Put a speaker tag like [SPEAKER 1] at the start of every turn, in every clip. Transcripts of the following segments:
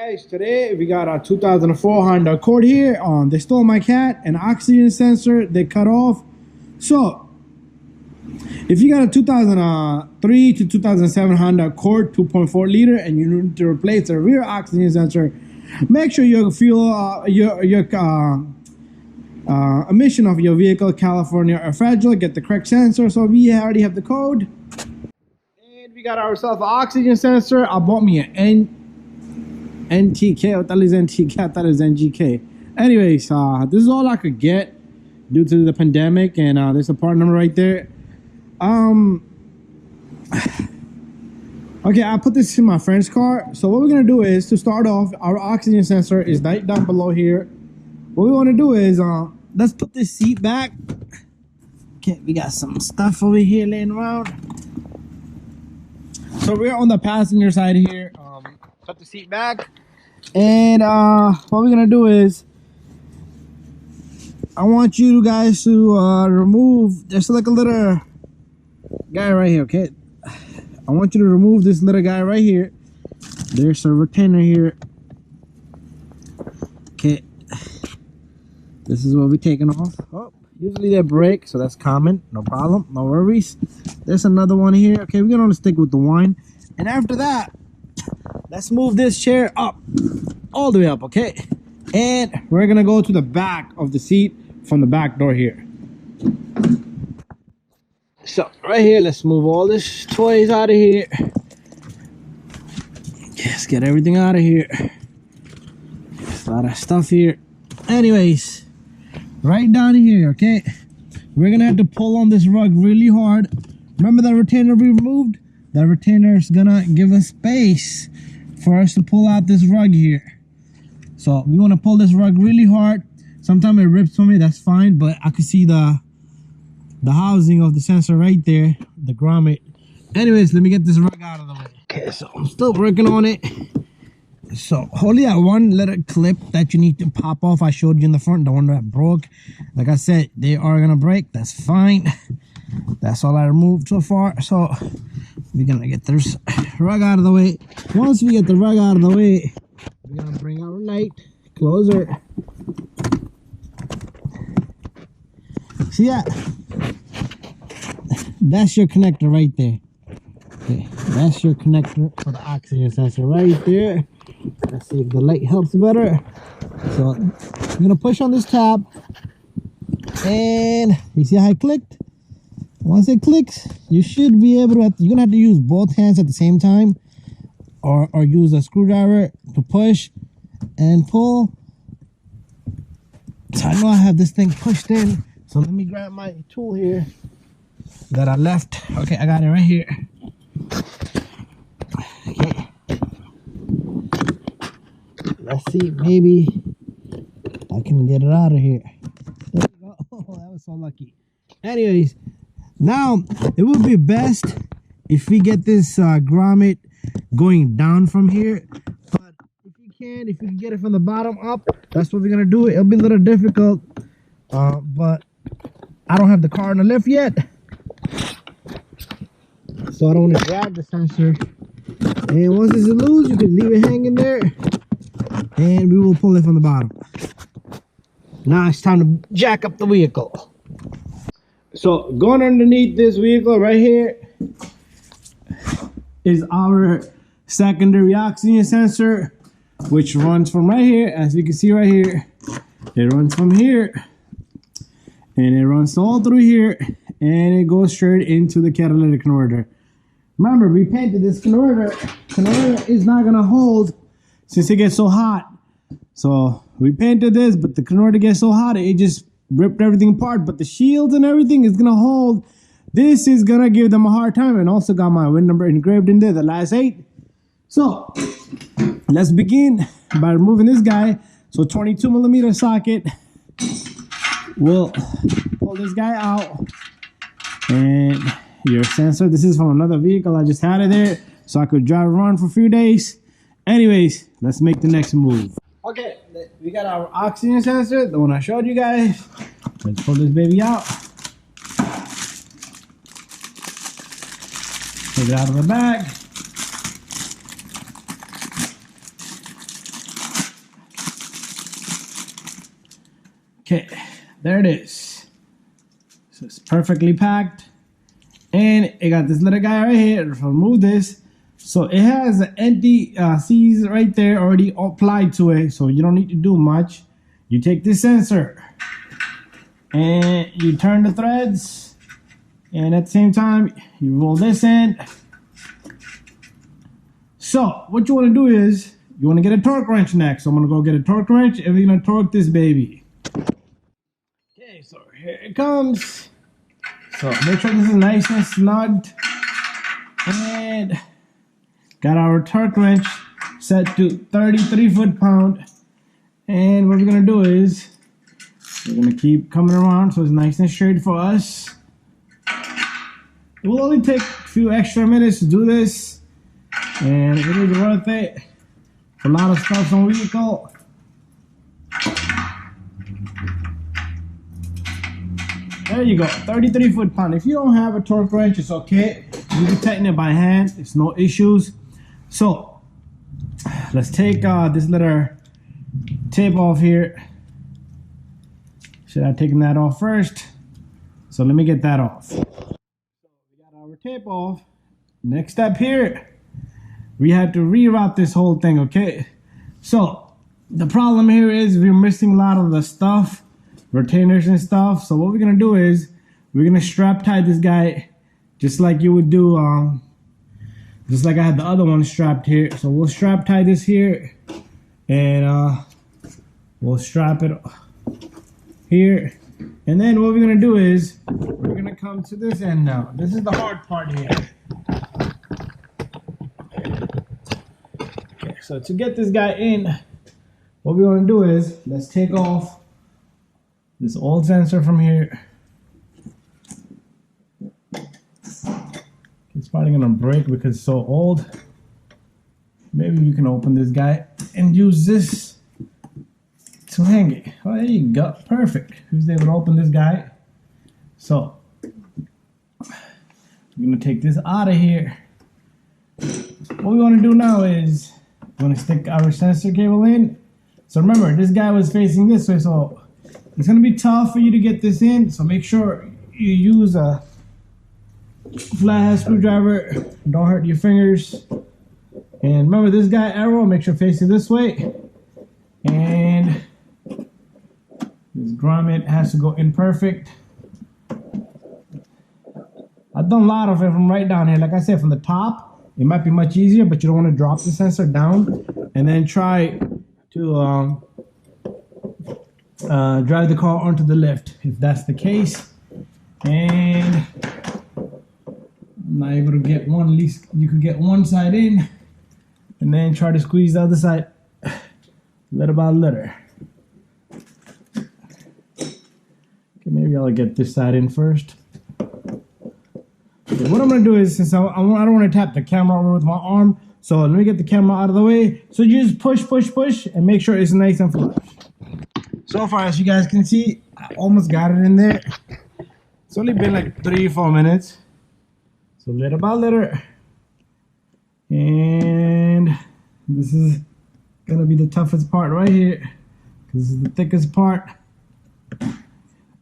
[SPEAKER 1] Guys, today we got a 2004 Honda Accord here. They stole my cat, an oxygen sensor they cut off. So if you got a 2003 to 2007 Honda Accord 2.4 liter and you need to replace the rear oxygen sensor, make sure your fuel emission of your vehicle, California, are fragile. Get the correct sensor. So we already have the code, and we got ourselves an oxygen sensor. I bought me an NTK. I thought it was NTK. I thought it was NGK. Anyways, this is all I could get due to the pandemic, and there's a part number right there. Okay, I put this in my friend's car. So what we're gonna do is, to start off, our oxygen sensor is right down below here. What we want to do is, let's put this seat back. Okay, we got some stuff over here laying around. So we're on the passenger side here. Put the seat back, and what we're gonna do is, I want you guys to remove, there's like a little guy right here. Okay, I want you to remove this little guy right here. There's a retainer here. Okay, this is what we're taking off. Oh, usually they break, so that's common, no problem, no worries. There's another one here. Okay, we're gonna stick with the wine, and after that, let's move this chair up, all the way up, okay? And we're gonna go to the back of the seat from the back door here. So right here, let's move all this toys out of here. Just get everything out of here. There's a lot of stuff here. Anyways, right down here, okay? We're gonna have to pull on this rug really hard. Remember that retainer we removed? That retainer is gonna give us space for us to pull out this rug here. So we want to pull this rug really hard. Sometimes it rips for me, that's fine, but I can see the housing of the sensor right there, the grommet. Anyways, let me get this rug out of the way. Okay, so I'm still working on it. So only that one little clip that you need to pop off, I showed you in the front, the one that broke. Like I said, they are gonna break, that's fine. That's all I removed so far. So we're gonna get this rug out of the way. Once we get the rug out of the way, we're gonna bring our light closer. See that? That's your connector right there. Okay, that's your connector for the oxygen sensor right there. Let's see if the light helps better. So I'm gonna push on this tab, and you see how it clicked? Once it clicks, you should be able to, you're gonna have to use both hands at the same time, or use a screwdriver to push and pull. So I know I have this thing pushed in, so let me grab my tool here that I left. Okay, I got it right here. Okay, let's see, maybe I can get it out of here. There we go. Oh, that was so lucky. Anyways, now it would be best if we get this grommet going down from here, but if you can get it from the bottom up, that's what we're gonna do. It'll be a little difficult, but I don't have the car in the lift yet, so I don't want to grab the sensor. And once it's loose, you can leave it hanging there, and we will pull it from the bottom. Now it's time to jack up the vehicle. So going underneath this vehicle right here is our secondary oxygen sensor, which runs from right here. As you can see right here, it runs from here, and it runs all through here, and it goes straight into the catalytic converter. Remember, we painted this converter. Converter is not gonna hold since it gets so hot. So we painted this, but the converter gets so hot, it just ripped everything apart. But the shields and everything is gonna hold. This is gonna give them a hard time, and also got my VIN number engraved in there, the last 8. So let's begin by removing this guy. So 22mm socket. We'll pull this guy out, and your sensor, this is from another vehicle. I just had it there so I could drive around for a few days. Anyways, let's make the next move. Okay, we got our oxygen sensor, the one I showed you guys. Let's pull this baby out. Take it out of the bag. Okay, there it is. So it's perfectly packed. And it got this little guy right here. Remove this. So it has an empty C's right there already applied to it. So you don't need to do much. You take this sensor and you turn the threads. And at the same time, you roll this in. So what you want to do is, you want to get a torque wrench next. So I'm going to go get a torque wrench and we're going to torque this baby. Okay, so here it comes. So make sure this is nice and snugged. And got our torque wrench set to 33 foot-pound. And what we're going to do is, we're going to keep coming around so it's nice and straight for us. It will only take a few extra minutes to do this. And it is worth it. A lot of stuff on vehicle. There you go, 33 foot-pound. If you don't have a torque wrench, it's okay. You can tighten it by hand. It's no issues. So let's take this little tape off here. Should I have taken that off first? So let me get that off. So we got our tape off. Next step here, we have to reroute this whole thing, okay? So the problem here is we're missing a lot of the stuff, retainers and stuff. So what we're gonna do is we're gonna strap tie this guy just like you would do, just like I had the other one strapped here. So we'll strap tie this here and we'll strap it here. And then what we're gonna do is we're gonna come to this end now. This is the hard part here. Okay, so to get this guy in, what we want to do is let's take off this old sensor from here. It's probably gonna break because it's so old. Maybe you can open this guy and use this to hang it. Oh, there you go, perfect. Who's able to open this guy? So we're gonna take this out of here. What we want to do now is we're gonna stick our sensor cable in. So remember, this guy was facing this way, so it's gonna be tough for you to get this in. So make sure you use a flathead screwdriver. Don't hurt your fingers. And remember, this guy arrow, make sure facing this way. And this grommet has to go in perfect. I've done a lot of it from right down here. Like I said, from the top, it might be much easier, but you don't want to drop the sensor down and then try to drive the car onto the lift, if that's the case. And I'm not able to get one, at least you could get one side in and then try to squeeze the other side little by little. Okay, maybe I'll get this side in first. Okay, what I'm gonna do is, since I don't want to tap the camera over with my arm, so let me get the camera out of the way. So you just push, push, push, and make sure it's nice and flush. So far, as you guys can see, I almost got it in there. It's only been like 3 or 4 minutes. So little by little. And this is gonna be the toughest part right here, because this is the thickest part.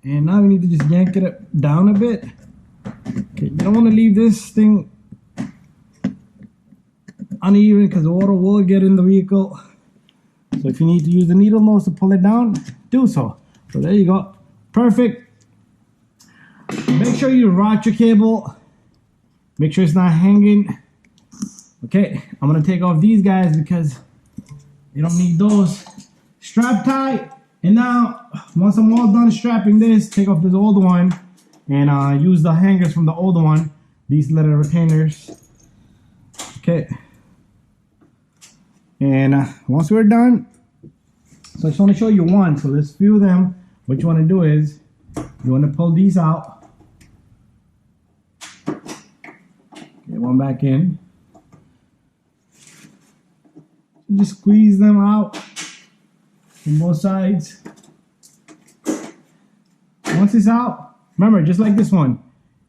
[SPEAKER 1] And now we need to just yank it down a bit. Okay, you don't want to leave this thing uneven because the water will get in the vehicle. So if you need to use the needle nose to pull it down, do so. So there you go, perfect. Make sure you route your cable. Make sure it's not hanging. Okay, I'm gonna take off these guys because you don't need those. Strap tight. And now, once I'm all done strapping this, take off this old one and use the hangers from the old one, these little retainers. Okay. And once we're done, so I just want to show you one. So let's view them. What you want to do is, you want to pull these out. Get one back in. You just squeeze them out from both sides. Once it's out, remember, just like this one,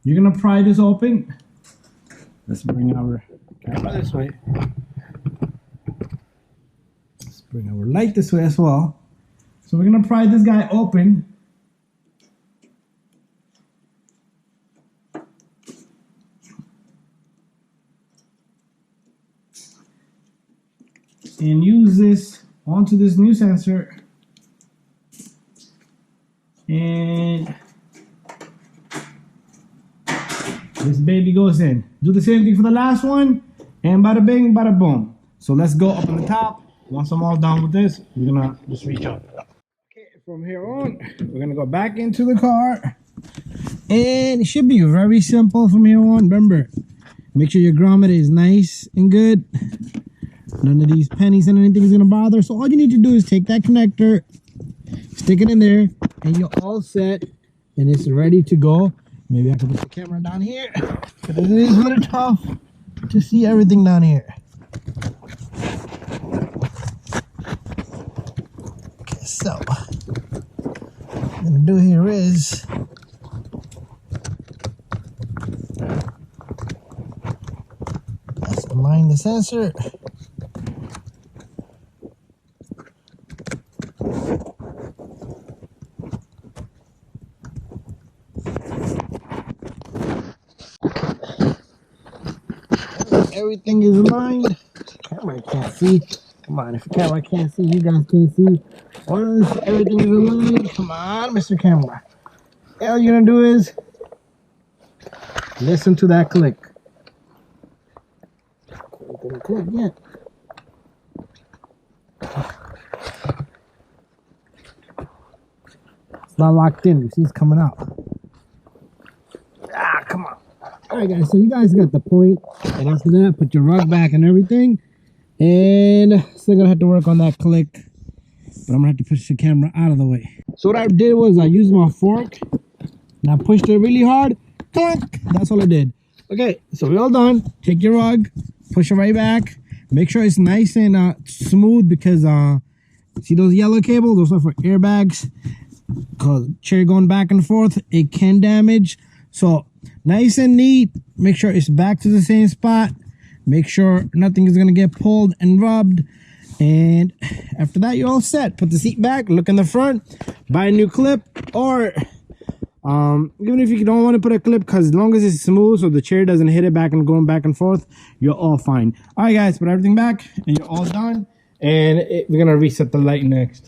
[SPEAKER 1] you're gonna pry this open. Let's bring our camera this way. Let's bring our light this way as well. So we're gonna pry this guy open. And use this onto this new sensor. And this baby goes in. Do the same thing for the last one. And bada bing, bada boom. So let's go up on the top. Once I'm all done with this, we're gonna just reach up. Okay, from here on, we're gonna go back into the car. And it should be very simple from here on. Remember, make sure your grommet is nice and good. None of these pennies and anything is gonna bother. So all you need to do is take that connector, stick it in there, and you're all set. And it's ready to go. Maybe I can put the camera down here, because it is a little tough to see everything down here. Okay, so what I'm gonna do here is let's align the sensor. Everything is aligned. Camera can't see. Come on, if the camera can't see, you guys can't see. Once everything is aligned, come on, Mr. Camera. All you're gonna do is listen to that click. It didn't click yet. It's not locked in. You see, it's coming out. Ah, come on. Alright guys, so you guys got the point. And after that, put your rug back and everything. And still gonna have to work on that click. But I'm gonna have to push the camera out of the way. So what I did was I used my fork and I pushed it really hard. Clunk! That's all I did. Okay, so we're all done. Take your rug, push it right back. Make sure it's nice and smooth, because see those yellow cables? Those are for airbags. Cause chair going back and forth, it can damage. So nice and neat. Make sure it's back to the same spot. Make sure nothing is gonna get pulled and rubbed. And after that, you're all set. Put the seat back, look in the front, buy a new clip, or even if you don't want to put a clip, because as long as it's smooth so the chair doesn't hit it back and going back and forth, you're all fine. All right guys, put everything back and you're all done. And we're gonna reset the light next.